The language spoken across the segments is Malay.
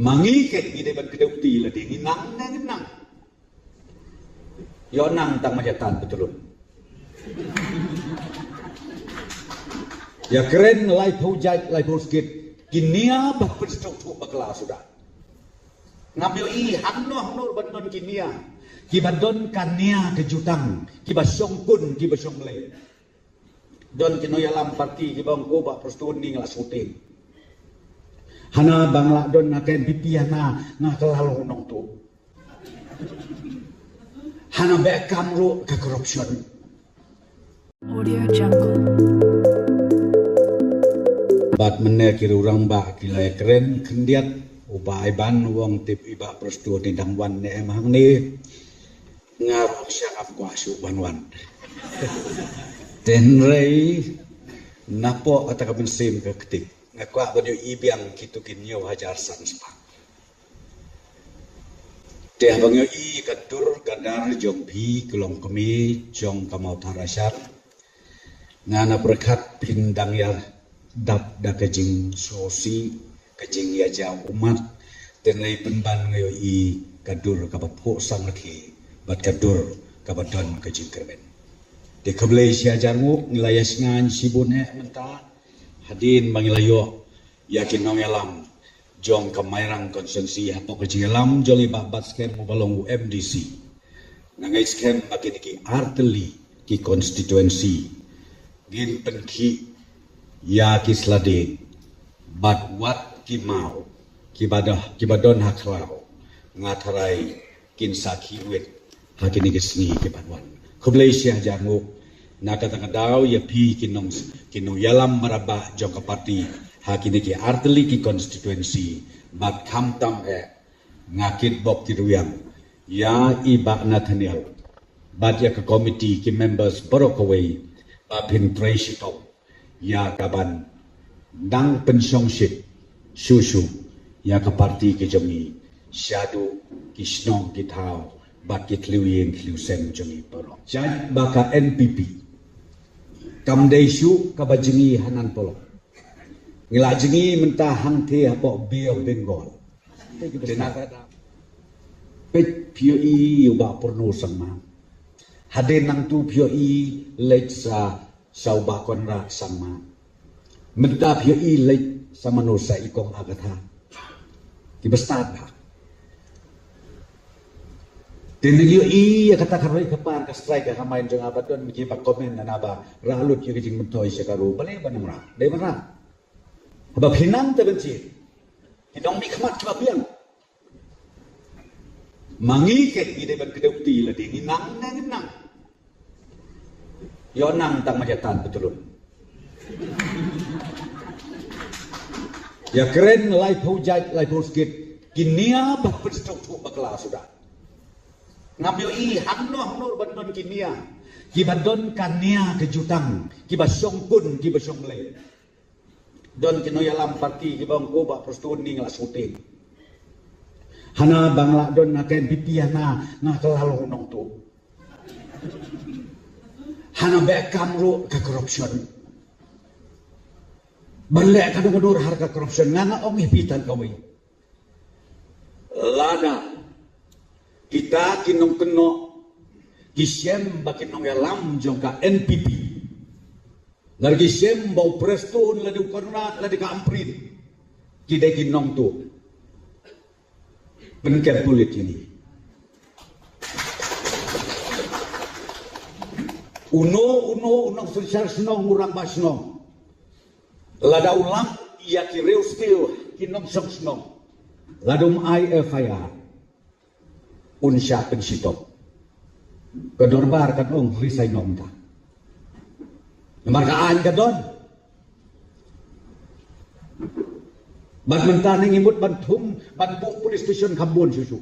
mangiket gide ban kedauti la ding nang yo nang tang majatan betulun ya keren lai pujai lai boskit kinia bah perstok bakla sudah ngambil hanno bandon kinia kibadon kania kejutang kibasongkun kibasongle don kinoya lamparti kibangko ba perstun ning la suting hana bangla don naken pipiana na kelalu nong tu hana bekam ru ke corruption. Audio Jungle. Bat mener kira orang ba kila keren kendiat ubai ban wong tip iba perstun di dangwan ne emang ni ngarok syakap kuasu banwan. Tenrei napo kata kabensim ke ketik ngakwa banyu ibiang kitu kinyo hajar san spa teh bangyo i kadur kadar jong bi kelong kemi jong kamau tarasar ngana berkat pindang ya dap da kejing sosi kejing ya ja umat tenrei penban ngayo i kadur kabapo sang laki bat kadur kabadon kejing kerben di Malaysia jangu nilayas ngan sibune menta hadin mangilayo yakin nong yalam jong kamairang konsensi hapo kejilam joli babat skem balong MDC nangai skem makin ki arteli ki konstituensi gin penki ya ki slade bat wat ki mau ki badon hakrao ngatarai kin saki wet hakini kisni ki badwan Malaysia jangu nakatang daw ya pi kinong yalam maraba jong parti hakini ki arteli ki konstituensi bat kamtam ngakit bok kiruyang ya iba Nathaniel bat ya ke komiti ki members borokaway babin presidong ya kaban dang pensiongship susu ya ke parti ki jami syadu ki snong ki thao bat ki kliuyen kliusem jami borok jad baka NPP kamdaisu kabajengi hanan polok ngilajengi mentah hang te apok bio Bengal denakada pet POE uba porno sama haden nang tu POE lexa sauba konra sama mentah POE lech sama nosa ikong agatha kibestad Tenilio iya kata karoy kapan ka strike ka main jeng apa don miki pak komen na ba ralut yung jing mentoy siya karo bale ba namra dai mana aba pinang ta benci kidong mi khamat ka biang mangi ket ide ban kedauti la ding nang yo nang tang majatan betulun ya keren lai pujai lai boskit kinia bah perstok bakla sudah ngambil hanno bandon kinia kibadon kania kejutang kibasongkun kibasongle don kinoya lamparti kibangko ba perstun ning la suting hana bangla don naken pipiana na kelalu nong tu hana bekam ru ke corruption balek kadung-kadung harga corruption ngana ong hipitan kawai lada kita kinong keno kisem bakin nong yalam jongka NPP lagi kisem bau prestun ladi ukarna ladi kamprit kidai kinong tu peningkat kulit ini uno sersar senong urang basnong lada ulang iya kireu skill kinong sok senong ladum IFIR unsya pensitop kedorbar kan risai nomta markaan kadon ban mentane ngimut bantum ban police station Kambon susu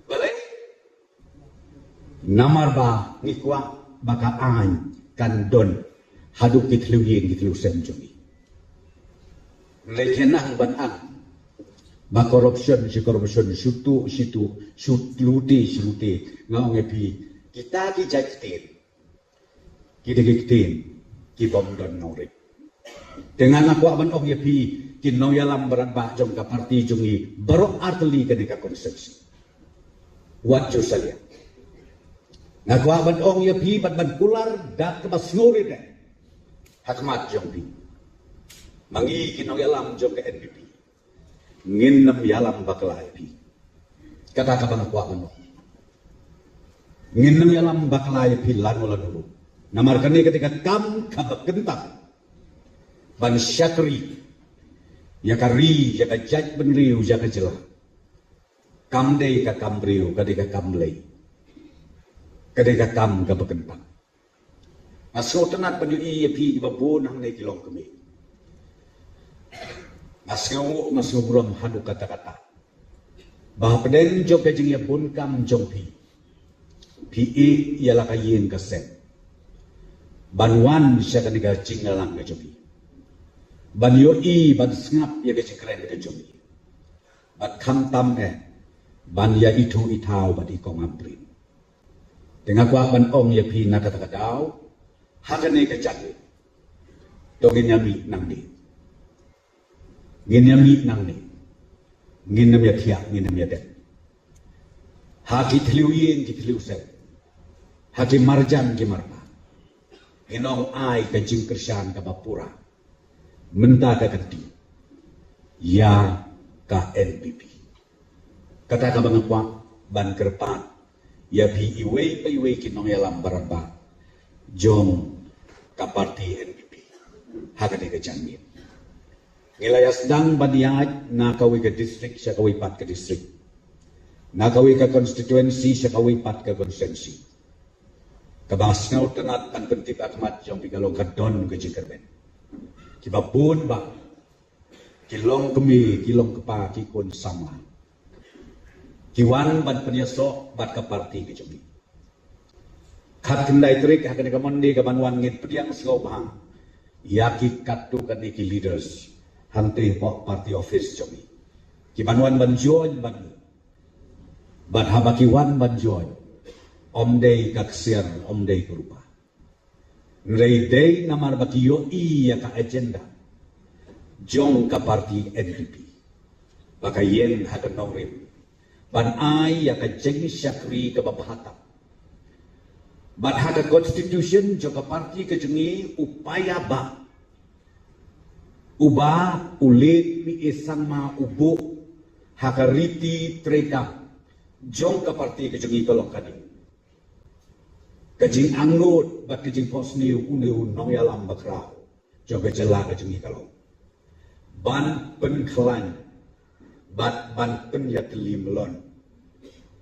boleh namar ba ngikwa baka an kan don haduk kitluyin kitlusem jomi lekenang ban an ba corruption situ luti ngau ngepi kita ki jaktin ki bom don nori dengan aku aban ngepi kinong yalam berat jong ka parti jungi baru arteli ketika konsepsi wat jo salia ngakwa ban ong ya pi ban kular dak bas nguri de hakmat jong pi mangi kinong yalam jong ke NPP ngin nam yalam bakla pi kata ka ban kwa ban ngin nam yalam bakla pi lan dulu namarkan ketika kam kabak gentang ban syakri ya kari ya ka jaj benriu ya ka jelah kamdei ka kambriu kadika kamlei kadika kam ka bekentang aso tenat penyu i pi babon hang nei kilong kemi aso buram hadu kata-kata bah peden jog ka jing ya pun kam jong pi i ialah ka yin ka sen banwan sya kadika jing lang ka jobi ban yo i ban ngap ya ke keren ke jomi ban kham tam ban ya itu itau ban ikong amprin dengan kwa ban ong ya pi na kata kadau hakane ke jadi to ginyami nang ni ginyami nang ni ginam ya thia ginam ya den haki thliu yin ki thliu se haki marjan ki marpa inong ai ke jing kersan ka bapura menta ka kanti ya ka NPP kata ka bangakwa ban kerpan ya pi iwe kinong yalam baraba jong ka parti NPP hakane ka janmin ngilaya sedang baniat na kawi ka district siya kawi pat ka district na kawi ka constituency siya kawi pat ka constituency kabas na utanat ang pentip akmat jong pigalong kadon ka jikerben kibabun ba kilong kemi kilong kepa kikun sama kiwan ban penyesok bat ke parti ke jomi kat kendai trik hakan ka mondi ka banwan ngit pediang sego bang yaki katu kan iki leaders hantri party office jomi ki banwan ban join ban habakiwan ban join omdei kaksian omdei kerupa Nreidei namar baki yo iya ka agenda jong ka parti NPP baka yen haka nongrim ban ai ya ka jeng syakri ka babahatap ban haka constitution jong ka parti ka jengi upaya ba uba ulit mi isang ma ubo haka riti treka jong ka parti ka jengi kolong kadi kajing angut bat kajing posniu uniu nong yalam bakrau joga jela kajing kalau ban pen kelan bat ban pen ya telimlon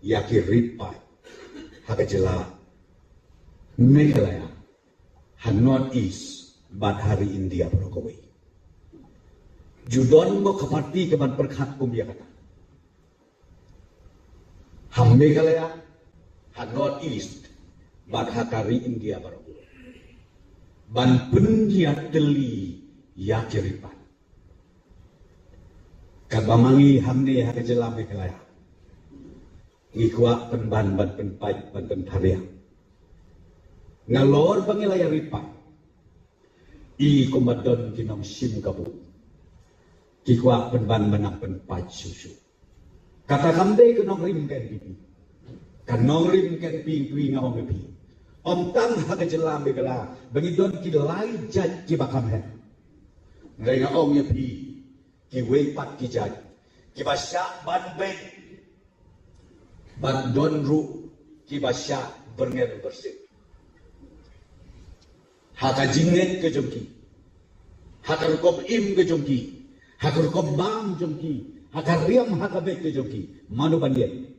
yaki ripai haka jela Meghalaya han North East bat hari India Brokowi judon mo kaparti ke ban perkhat kum ya kata ham Meghalaya han North East bat hakari India baru ban pendia teli ya kiripan kabamangi hamne haka jelam Meghalaya ngikwa penban ban penpai ban penparia ngalor bangilaya ripan i komadon kinong sim kabu kikwa penban banang penpai susu kata kamde kinong rim kan bibi kanong rim kan ping ngawang bibi om tang haka jelam Meghalaya bangidon kilai jaj ki bakam he ngai ong ya pi ki wei pat ki jaj ki basya ban ben ban don ru ki basya bernger bersih haka jinget ke jongki haka rukob im ke jongki haka rukob bam jongki haka riam haka bek ke jongki manu bandien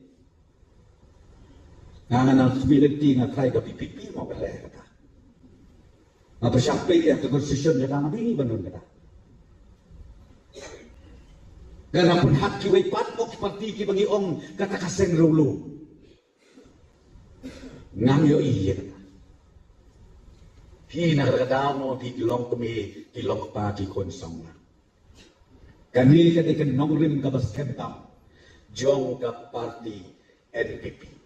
ngangan stability nga try ka pipipi mo kala kata apa sampai ya ke constitution ya kana bini bandun kata karena pun hak ki wei pat mo parti ki bagi ong kata kaseng rulu ngam yo iya kata hina kata mo di kilong kami kilong pa ki kon song kani ketika nongrim ka baskentam jong ka parti NPP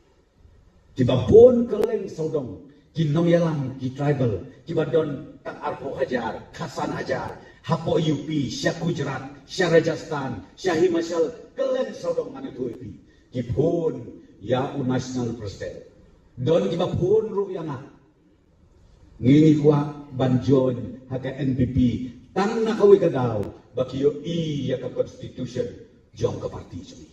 Kibabon keleng saudong, kinong yalang, ki tribal, kibadon tak arpo hajar, kasan hajar, Hapo UP, Syah Gujarat, Syah Rajasthan, Syah Himachal, kelen sodong mana tu UP. Kipun ya national president. Don kiba pun ru yang ngini kuah banjon haka NPP tang nakawi kadaw bakiyo i ya ka constitution jong ka parti jumi.